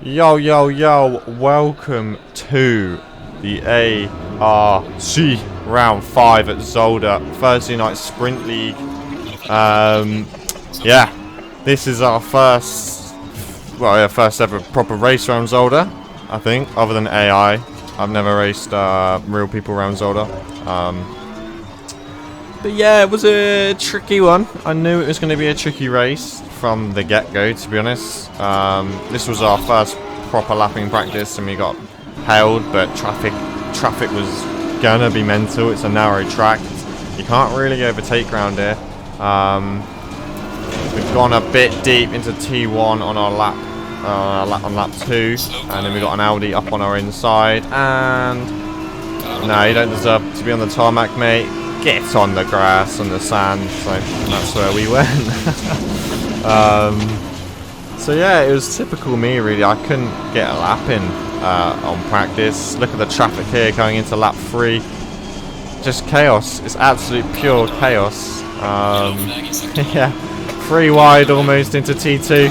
Yo, yo, yo, welcome to the ARC Round 5 at Zolder, Thursday Night Sprint League. Yeah, this is our first ever proper race around Zolder, I think, other than AI. I've never raced real people around Zolder. But yeah, it was a tricky one. I knew it was going to be a tricky race from the get-go, to be honest. This was our first proper lapping practice and we got hailed, but traffic was gonna be mental. It's a narrow track. You can't really overtake around here. We've gone a bit deep into T1 on our lap, on lap 2, and then we got an Audi up on our inside. And no, you don't deserve to be on the tarmac, mate. Get on the grass, on the sand. So that's where we went. So yeah, it was typical me really. I couldn't get a lap in on practice. Look at the traffic here going into lap 3. Just chaos. It's absolute pure chaos. Yeah, 3 wide almost into T2.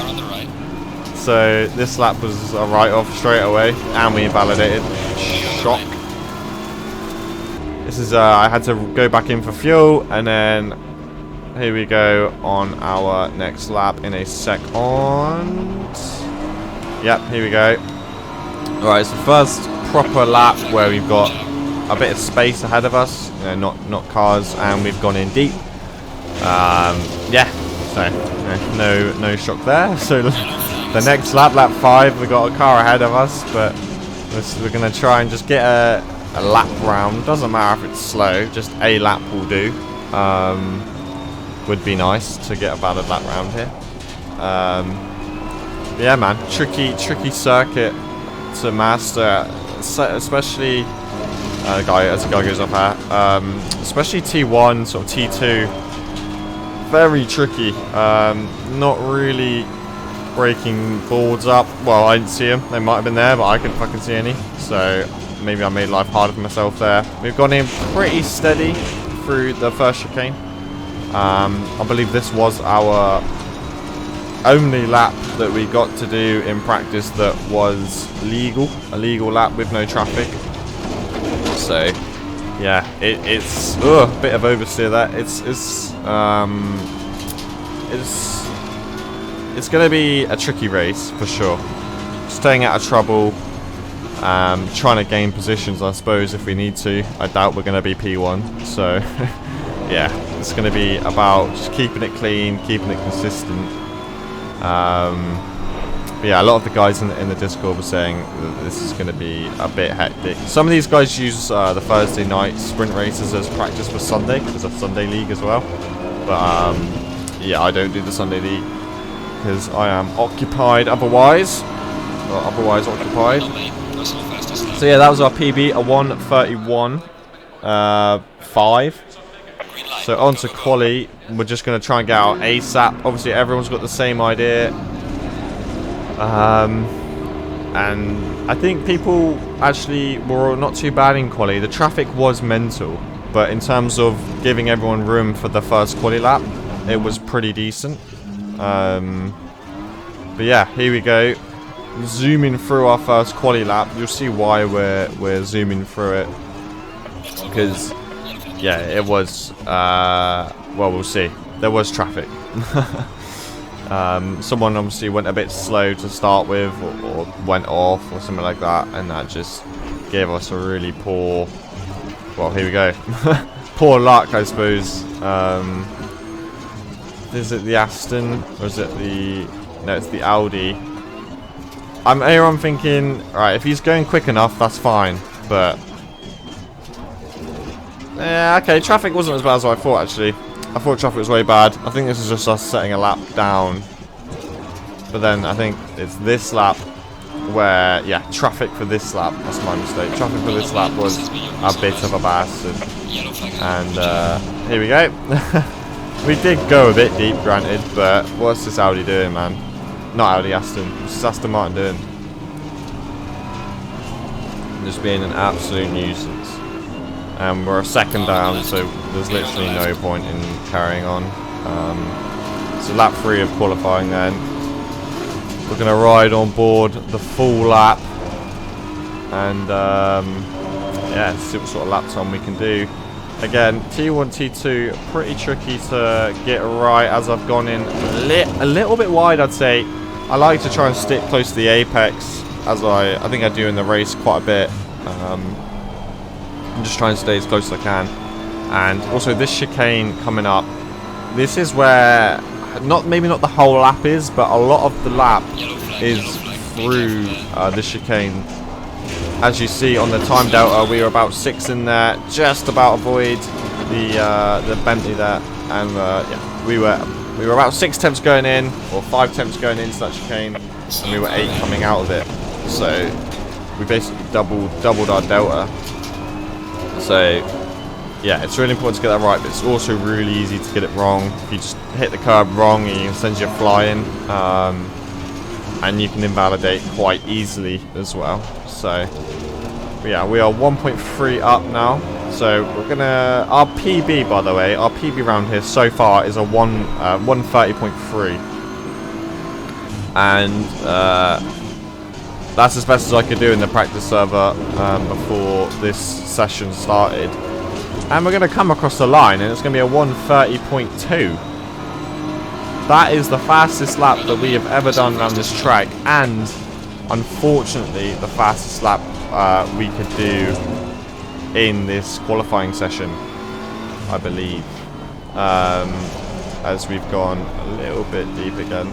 So this lap was a write-off straight away, and we invalidated. Shock. This is I had to go back in for fuel, and then here we go on our next lap in a second. Yep, here we go. Alright, it's the first proper lap where we've got a bit of space ahead of us, you know, not cars, and we've gone in deep. Yeah, so no shock there. So the next lap, lap 5, we got a car ahead of us, but we're gonna try and just get a lap round. Doesn't matter if it's slow, just a lap will do. Would be nice to get a valid lap round here. Yeah, man, tricky circuit to master, especially as the guy goes up here. Especially T1, sort of T2, very tricky. Not really breaking boards up. Well, I didn't see them. They might have been there, but I couldn't fucking see any. So maybe I made life harder for myself there. We've gone in pretty steady through the first chicane. I believe this was our only lap that we got to do in practice that was legal. A legal lap with no traffic. So yeah, it's a bit of oversteer there. It's gonna be a tricky race for sure. Staying out of trouble, trying to gain positions, I suppose, if we need to. I doubt we're gonna be P1, so yeah, it's going to be about just keeping it clean, keeping it consistent. But yeah, a lot of the guys in the Discord were saying that this is going to be a bit hectic. Some of these guys use the Thursday night sprint races as practice for Sunday. There's a Sunday league as well. But yeah, I don't do the Sunday league because I am occupied otherwise. Or otherwise occupied. So yeah, that was our PB, a 1:31.5. So on to quali, we're just going to try and get out ASAP. Obviously everyone's got the same idea. And I think people actually were not too bad in quali. The traffic was mental, but in terms of giving everyone room for the first quali lap, it was pretty decent. But yeah, here we go. Zooming through our first quali lap. You'll see why we're zooming through it. Because yeah, it was, well, we'll see. There was traffic. Someone obviously went a bit slow to start with, or went off, or something like that, and that just gave us a really poor, well, here we go. Poor luck, I suppose. Is it the Aston, or is it the, no, it's the Audi. I'm thinking, right, if he's going quick enough, that's fine, but yeah, okay, traffic wasn't as bad as I thought, actually. I thought traffic was way bad. I think this is just us setting a lap down. But then I think it's this lap where, yeah, traffic for this lap, that's my mistake. Traffic for this lap was a bit of a bastard. And here we go. We did go a bit deep, granted, but what's this Audi doing, man? Not Audi, Aston. What's this Aston Martin doing? Just being an absolute nuisance. And we're a second down, so there's literally no point in carrying on. So lap 3 of qualifying then. we're going to ride on board the full lap. And yeah, see what sort of lap time we can do. Again, T1, T2, pretty tricky to get right as I've gone in a little bit wide, I'd say. I like to try and stick close to the apex, as I think I do in the race quite a bit. I'm just trying to stay as close as I can. And also this chicane coming up, this is where, maybe not the whole lap is, but a lot of the lap is through this chicane. As you see on the time delta, we were about 6 in there, just about avoid the Bentley there, and yeah, we were about 6 temps going in, or 5 temps going into that chicane, and we were 8 coming out of it. So we basically doubled our delta. So yeah, it's really important to get that right, but it's also really easy to get it wrong. If you just hit the curb wrong, it sends you flying, and you can invalidate quite easily as well. So yeah, we are 1.3 up now. So we're gonna, our PB, by the way, our PB round here so far is a 130.3, and that's as best as I could do in the practice server before this session started. And we're gonna come across the line, and it's gonna be a 130.2. That is the fastest lap that we have ever done on this track, and unfortunately the fastest lap we could do in this qualifying session, I believe, as we've gone a little bit deep again.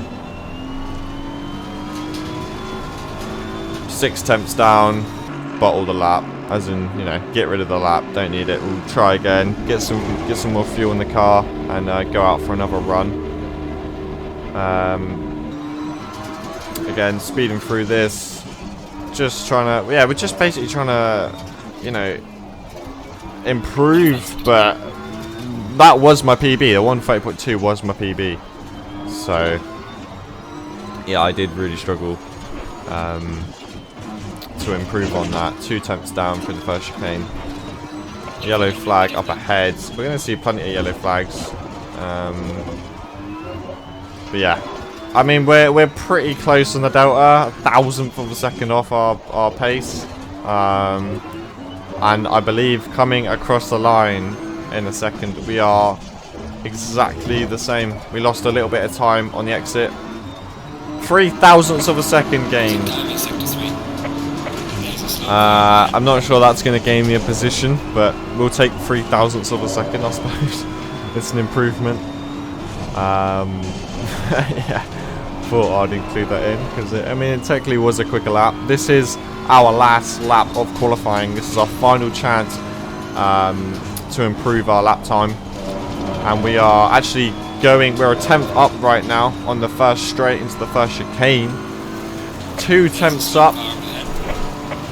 6 temps down, bottle the lap, as in, you know, get rid of the lap, don't need it, we'll try again, get some more fuel in the car, and go out for another run. Again, speeding through this, just trying to, yeah, we're just basically trying to, you know, improve, but that was my PB, the 130.2 was my PB, so yeah, I did really struggle to improve on that. 2 temps down for the first chicane. Yellow flag up ahead, we're going to see plenty of yellow flags, but yeah, I mean, we're pretty close on the delta, 1,000th of a second off our pace, and I believe coming across the line in a second, we are exactly the same. We lost a little bit of time on the exit. 0.003 of a second gained. I'm not sure that's going to gain me a position, but we'll take 0.003 of a second, I suppose. It's an improvement. Yeah, thought I'd include that in, because I mean, it technically was a quicker lap. This is our last lap of qualifying. This is our final chance to improve our lap time, and we are actually going, we're a temp up right now on the first straight into the first chicane. 2 temps up.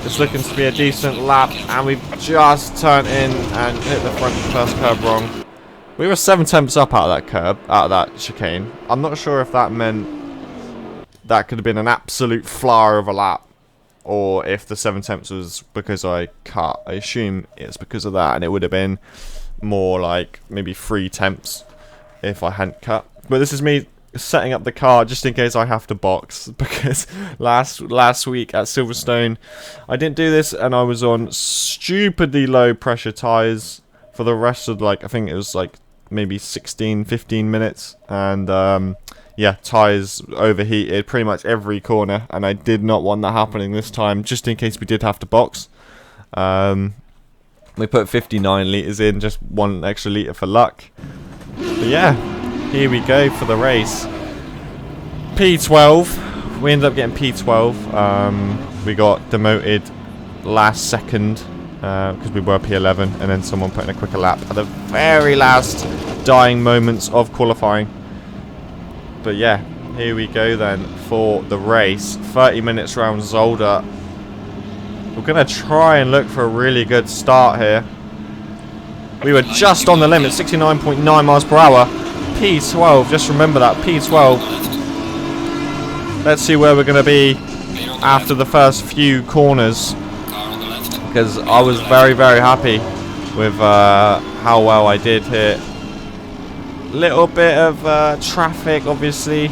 It's looking to be a decent lap, and we've just turned in and hit the first curb wrong. We were 7 temps up out of that curb, out of that chicane. I'm not sure if that meant that could have been an absolute flyer of a lap, or if the 7 temps was because I cut. I assume it's because of that, and it would have been more like maybe 3 temps if I hadn't cut. But this is me setting up the car just in case I have to box, because last week at Silverstone I didn't do this, and I was on stupidly low pressure tires for the rest of, like, I think it was like maybe 15 minutes, and yeah, tires overheated pretty much every corner, and I did not want that happening this time, just in case we did have to box. We put 59 litres in, just 1 extra litre for luck. But yeah, here we go for the race. P12. We ended up getting P12. We got demoted last second because we were P11, and then someone put in a quicker lap at the very last dying moments of qualifying. But yeah, here we go then for the race. 30 minutes round Zolder. We're going to try and look for a really good start here. We were just on the limit, 69.9 miles per hour. P12, just remember that, P12. Let's see where we're going to be after the first few corners, because I was very, very happy with how well I did here. Little bit of traffic, obviously,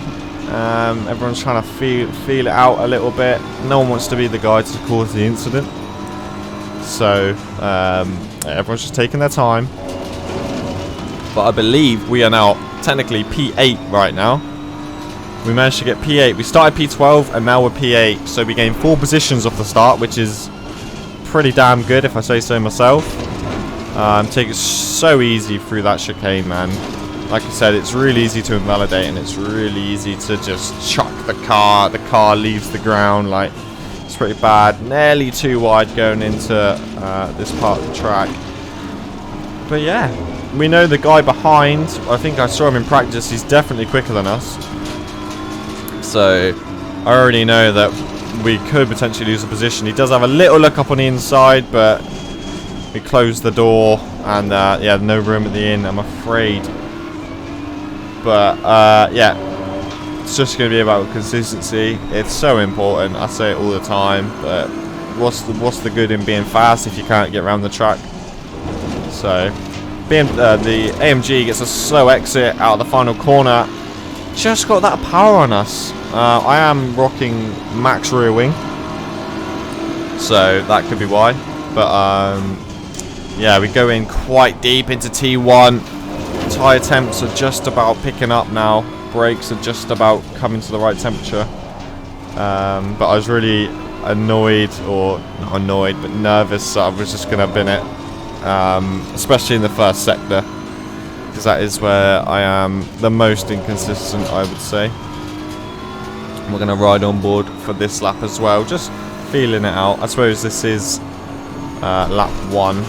Everyone's trying to feel it out a little bit. No one wants to be the guy to cause the incident. So everyone's just taking their time. But I believe we are now technically P8 right now. We managed to get P8. We started P12 and now we're P8. So we gained 4 positions off the start, which is pretty damn good if I say so myself. Take it so easy through that chicane, man. Like I said, it's really easy to invalidate and it's really easy to just chuck the car. The car leaves the ground. Like, it's pretty bad. Nearly too wide going into this part of the track. But yeah, we know the guy behind. I think I saw him in practice. He's definitely quicker than us. So I already know that we could potentially lose a position. He does have a little look up on the inside, but we closed the door and yeah, no room at the inn, I'm afraid. But yeah, it's just going to be about consistency. It's so important. I say it all the time, but what's the good in being fast if you can't get around the track? So the AMG gets a slow exit out of the final corner. Just got that power on us. I am rocking max rear wing, so that could be why. But yeah, we go in quite deep into T1. Tyre temps are just about picking up now. Brakes are just about coming to the right temperature. But I was really annoyed, or not annoyed, but nervous that I was just going to bin it. Especially in the first sector. Because that is where I am the most inconsistent, I would say. We're going to ride on board for this lap as well. Just feeling it out. I suppose this is lap 1.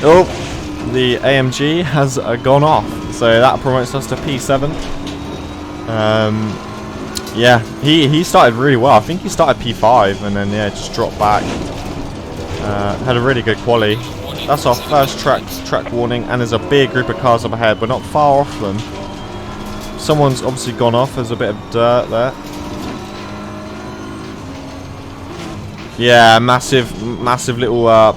Oh, the AMG has gone off, so that promotes us to P7. Yeah, he started really well. I think he started P5 and then yeah, just dropped back. Had a really good quali. That's our first track warning, and there's a big group of cars up ahead. We're not far off them. Someone's obviously gone off. There's a bit of dirt there. Yeah, massive little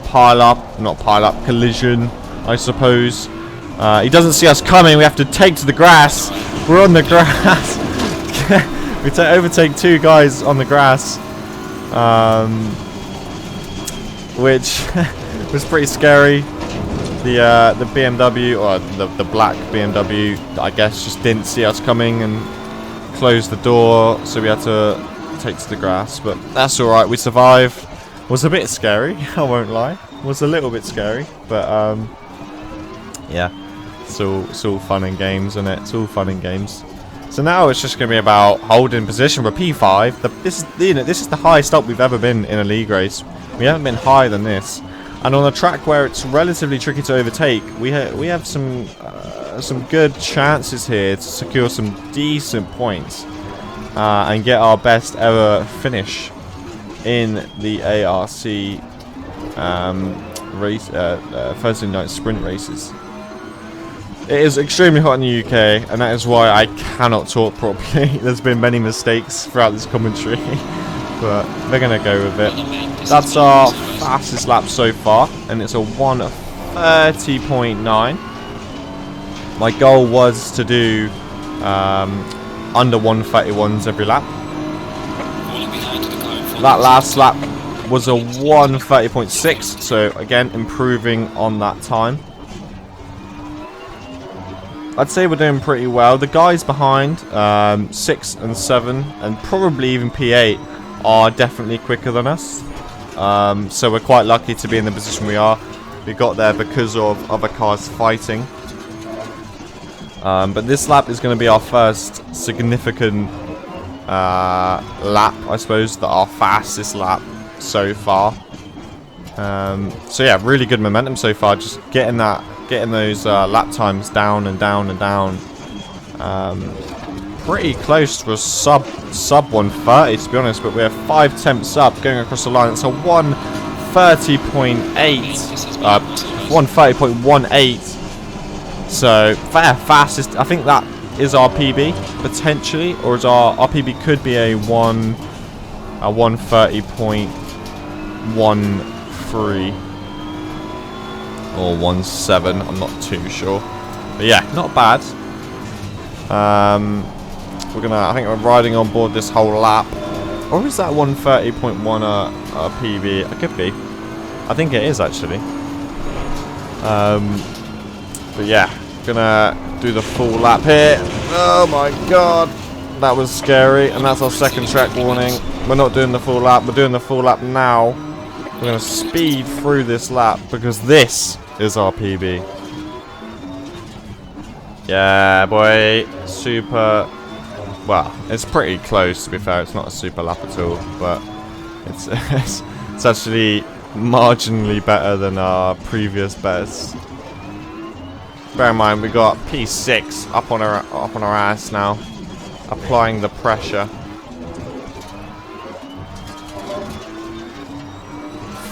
collision, I suppose. He doesn't see us coming. We have to take to the grass. We're on the grass. We overtake 2 guys on the grass, which was pretty scary. The BMW, or the black BMW, I guess, just didn't see us coming and closed the door, so we had to take to the grass. But that's all right. We survived. Was a bit scary, I won't lie. Was a little bit scary, but yeah, it's all fun and games, isn't it? It's all fun and games. So now it's just going to be about holding position for P5. This is the highest up we've ever been in a league race. We haven't been higher than this. And on a track where it's relatively tricky to overtake, we have some good chances here to secure some decent points and get our best ever finish in the ARC race, Thursday night sprint races. It is extremely hot in the UK, and that is why I cannot talk properly. There's been many mistakes throughout this commentary, but we're gonna go with it. That's our fastest lap so far, and it's a 1:30.9. My goal was to do under 1:31s every lap. That last lap was a 1:30.6, so again improving on that time. I'd say we're doing pretty well. The guys behind 6 and 7 and probably even P8 are definitely quicker than us. So we're quite lucky to be in the position we are. We got there because of other cars fighting. But this lap is going to be our first significant lap, I suppose, our fastest lap so far. So yeah, really good momentum so far. Just getting those lap times down and down and down. Pretty close to a sub 1:30 to be honest, but we're 5 tenths up going across the line. It's a 1:30.8, 1:30.18. So fastest. I think that is our PB potentially, or is our PB could be a 1:30.13 or 1:7. I'm not too sure, but yeah, not bad. I think we're riding on board this whole lap. Or is that 130.1 a PB? It could be. I think it is actually. But yeah, gonna do the full lap here. Oh my god, that was scary. And that's our second track warning. We're not doing the full lap. We're doing the full lap now. We're gonna speed through this lap because this is our PB. Yeah, boy. Super. Well, it's pretty close to be fair. It's not a super lap at all, but it's it's actually marginally better than our previous best. Bear in mind we got P6 up on our ass now, applying the pressure.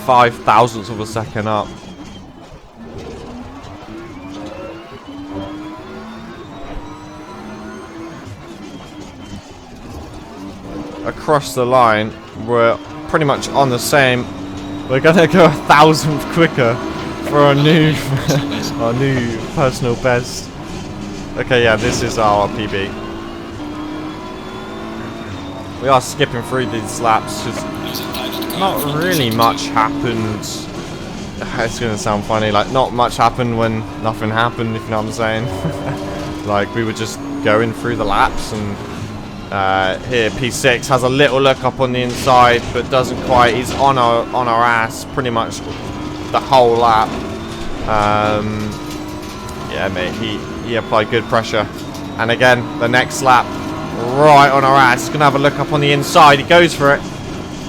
0.005 of a second up. Across the line, we're pretty much on the same. We're gonna go 1,000th quicker for our new our new personal best. Okay, yeah, this is our PB. We are skipping through these laps because not really much happened. It's gonna sound funny, like not much happened when nothing happened, if you know what I'm saying. Like we were just going through the laps, and here P6 has a little look up on the inside, but doesn't quite. He's on our ass pretty much the whole lap. Yeah, mate, he applied good pressure, and again the next lap, right on our ass. He's gonna have a look up on the inside. He goes for it.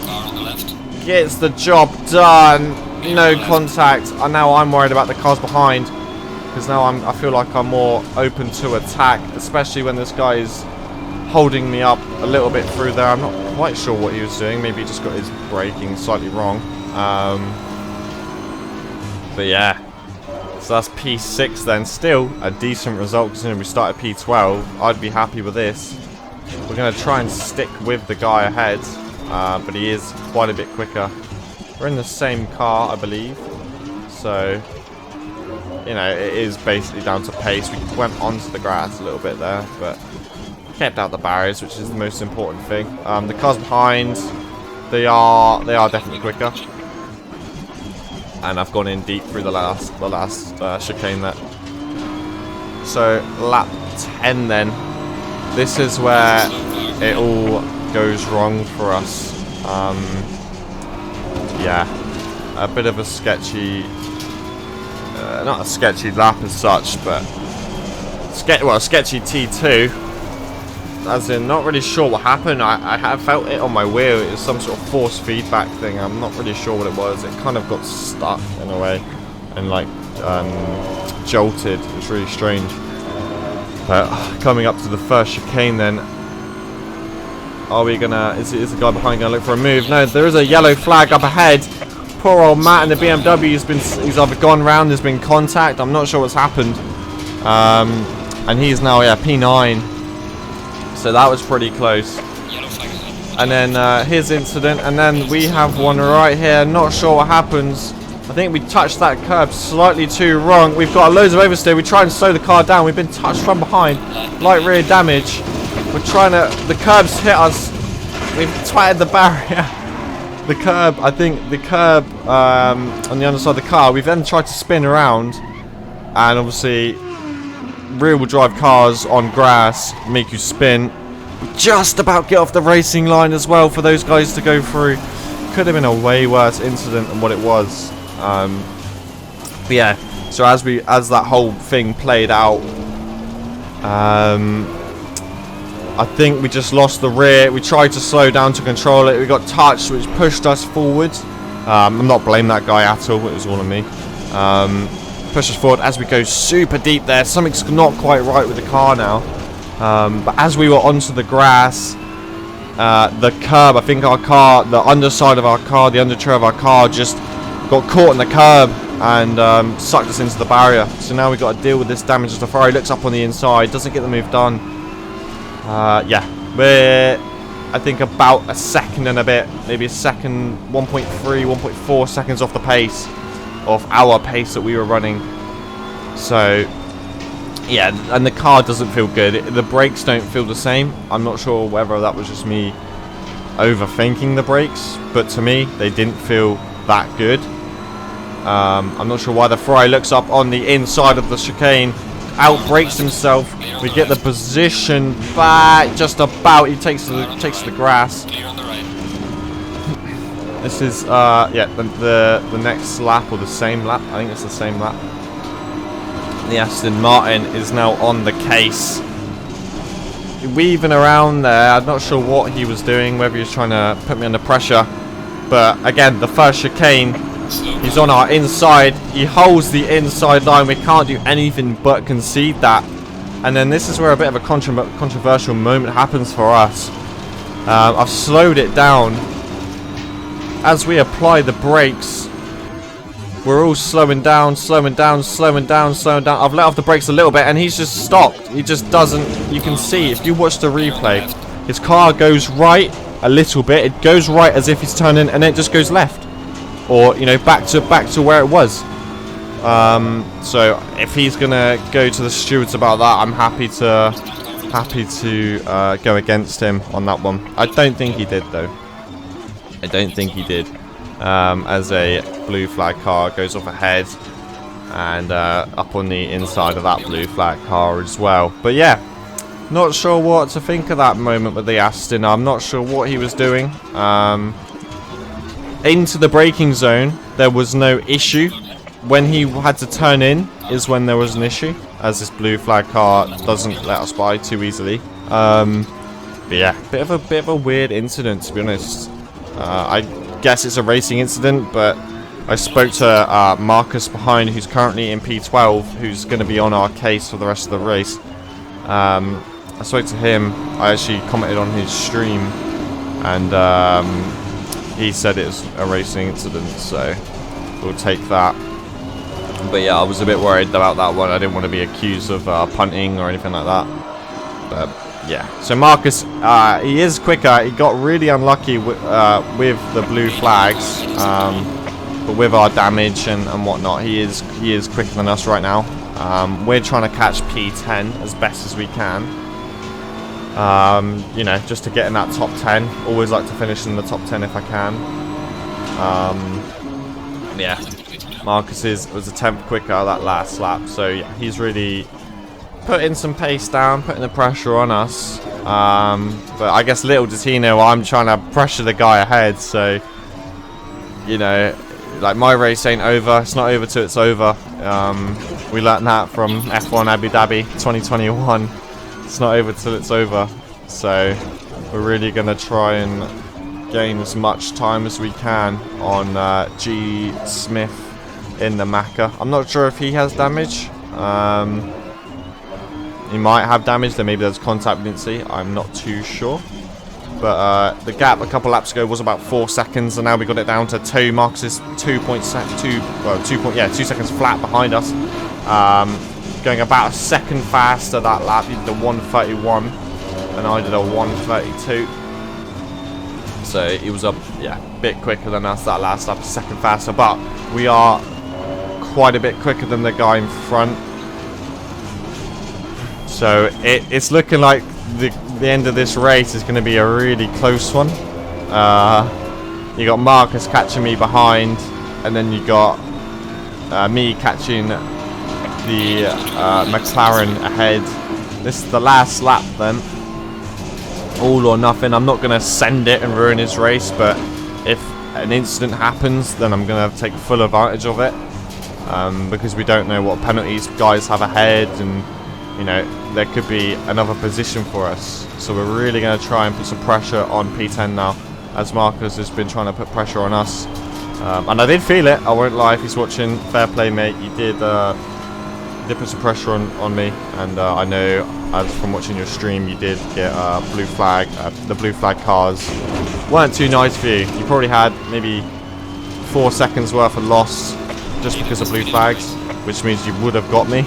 Car on the left. Gets the job done. No contact. And now I'm worried about the cars behind, because now I feel like I'm more open to attack, especially when this guy is holding me up a little bit through there. I'm not quite sure what he was doing. Maybe he just got his braking slightly wrong. But yeah, so that's P6 then. Still a decent result considering we started P12. I'd be happy with this. We're going to try and stick with the guy ahead, but he is quite a bit quicker. We're in the same car, I believe. So, you know, it is basically down to pace. We went onto the grass a little bit there, but kept out the barriers, which is the most important thing. The cars behind, they are definitely quicker. And I've gone in deep through the last chicane there. So lap 10 then. This is where it all goes wrong for us. Yeah, a bit of a sketchy, not a sketchy lap as such, but sketchy T2. As in, not really sure what happened. I felt it on my wheel. It was some sort of force feedback thing. I'm not really sure what it was. It kind of got stuck in a way, and like jolted. It was really strange. But coming up to the first chicane, then, are we gonna? Is the guy behind gonna look for a move? No, there is a yellow flag up ahead. Poor old Matt in the BMW. He's either gone round. There's been contact. I'm not sure what's happened. And he's now P9. So that was pretty close. And then his incident, and then we have one right here. Not sure what happens. I think we touched that curb slightly too wrong. We've got loads of oversteer. We try and slow the car down. We've been touched from behind. Light rear damage. We're trying to... The curb's hit us. We've twatted the barrier. The curb, I think the curb on the underside of the car. We've then tried to spin around. And obviously, rear-wheel drive cars on grass make you spin. Just about get off the racing line as well for those guys to go through. Could have been a way worse incident than what it was. But yeah, so as that whole thing played out, I think we just lost the rear. We tried to slow down to control it. We got touched, which pushed us forward. I'm not blaming that guy at all. It was all on me. Push us forward as we go super deep there. Something's not quite right with the car now. But as we were onto the grass, the curb, I think our car, the underside of our car, the under tray of our car just got caught in the curb and sucked us into the barrier. So now we've got to deal with this damage as the Ferrari looks up on the inside, doesn't get the move done. Yeah, we're, I think, about a second and a bit, maybe a second, 1.3, 1.4 seconds off the pace of our pace that we were running. So yeah, and the car doesn't feel good. The brakes don't feel the same. I'm not sure whether that was just me overthinking the brakes, but to me, they didn't feel that good. I'm not sure why. The Ferrari looks up on the inside of the chicane, out brakes himself. We get the position back just about. He takes the grass. This is yeah, the next lap, or the same lap. I think it's the same lap. The Aston Martin is now on the case, weaving around there. I'm not sure what he was doing, whether he was trying to put me under pressure. But again, the first chicane, he's on our inside. He holds the inside line. We can't do anything but concede that. And then this is where a bit of a controversial moment happens for us. I've slowed it down. As we apply the brakes, we're all slowing down, slowing down, slowing down, slowing down. I've let off the brakes a little bit and he's just stopped. He just doesn't, you can see, if you watch the replay, his car goes right a little bit. It goes right as if he's turning, and then it just goes left. Or, you know, back to where it was. So if he's gonna go to the stewards about that, I'm happy to go against him on that one. I don't think he did though. I don't think he did. As a blue flag car goes off ahead and up on the inside of that blue flag car as well. But yeah, not sure what to think of that moment with the Aston. I'm not sure what he was doing. Into the braking zone, there was no issue. When he had to turn in is when there was an issue, as this blue flag car doesn't let us by too easily. But yeah, bit of a weird incident, to be honest. I guess it's a racing incident, but I spoke to Marcus behind, who's currently in P12, who's going to be on our case for the rest of the race. I spoke to him. I actually commented on his stream, and he said it was a racing incident, so we'll take that. But yeah, I was a bit worried about that one. I didn't want to be accused of punting or anything like that. But yeah, so Marcus, he is quicker. He got really unlucky with the blue flags, but with our damage and whatnot, he is quicker than us right now. We're trying to catch P10 as best as we can. You know, just to get in that top 10. Always like to finish in the top 10 if I can. Yeah, Marcus was a tenth quicker that last lap, so yeah, he's really putting some pace down, putting the pressure on us. But I guess little does he know I'm trying to pressure the guy ahead, so you know, like, my race ain't over. It's not over till it's over. We learned that from F1 Abu Dhabi 2021. It's not over till it's over. So we're really going to try and gain as much time as we can on G. Smith in the Macca. I'm not sure if he has damage. He might have damage. Then maybe there's contact we didn't see. I'm not too sure. But the gap a couple laps ago was about 4 seconds, and now we got it down to 2. Marcus is 2 seconds flat behind us. Going about a second faster that lap. He did a 1:31, and I did a 1:32. So he was a bit quicker than us that last lap, a second faster. But we are quite a bit quicker than the guy in front. So it's looking like the end of this race is going to be a really close one. You got Marcus catching me behind, and then you got me catching the McLaren ahead. This is the last lap then. All or nothing. I'm not going to send it and ruin his race, but if an incident happens, then I'm going to take full advantage of it, because we don't know what penalties guys have ahead, and you know, there could be another position for us. So we're really going to try and put some pressure on P10 now, as Marcus has been trying to put pressure on us. And I did feel it, I won't lie. If he's watching, fair play, mate. You did put some pressure on me, and I know, as from watching your stream, you did get blue flag. The blue flag cars weren't too nice for you. You probably had maybe 4 seconds worth of loss just because of blue flags, which means you would have got me.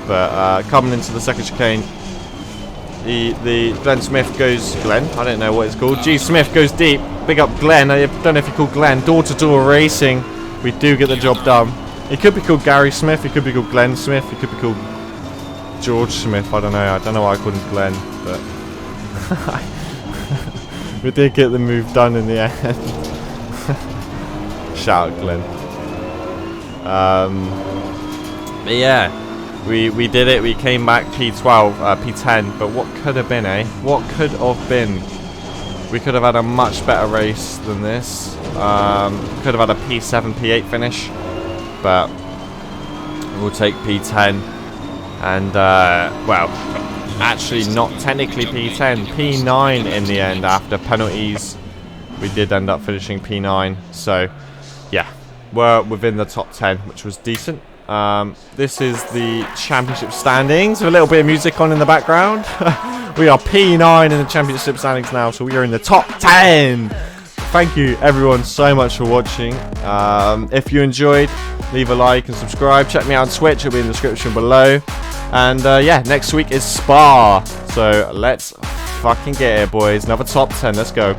But coming into the second chicane, the Glenn Smith goes, I don't know what it's called. G. Smith goes deep. Big up Glenn. I don't know if you call Glenn. Door-to-door racing. We do get the job done. He could be called Gary Smith. He could be called Glenn Smith. He could be called George Smith, I don't know why I called him Glenn, but we did get the move done in the end. Shout out Glenn. But yeah, we did it. We came back P12, P10. But what could have been, eh? What could have been? We could have had a much better race than this. Could have had a P7, P8 finish, but we'll take P10. And well, actually not technically P10, P9 in the end after penalties. We did end up finishing P9. So yeah, we're within the top 10, which was decent. This is the championship standings with a little bit of music on in the background. We are P9 in the championship standings now, so we are in the top 10. Thank you everyone so much for watching. If you enjoyed, leave a like and subscribe. Check me out on Twitch, it'll be in the description below. And yeah, next week is Spa, so let's fucking get it, boys. Another top 10, let's go.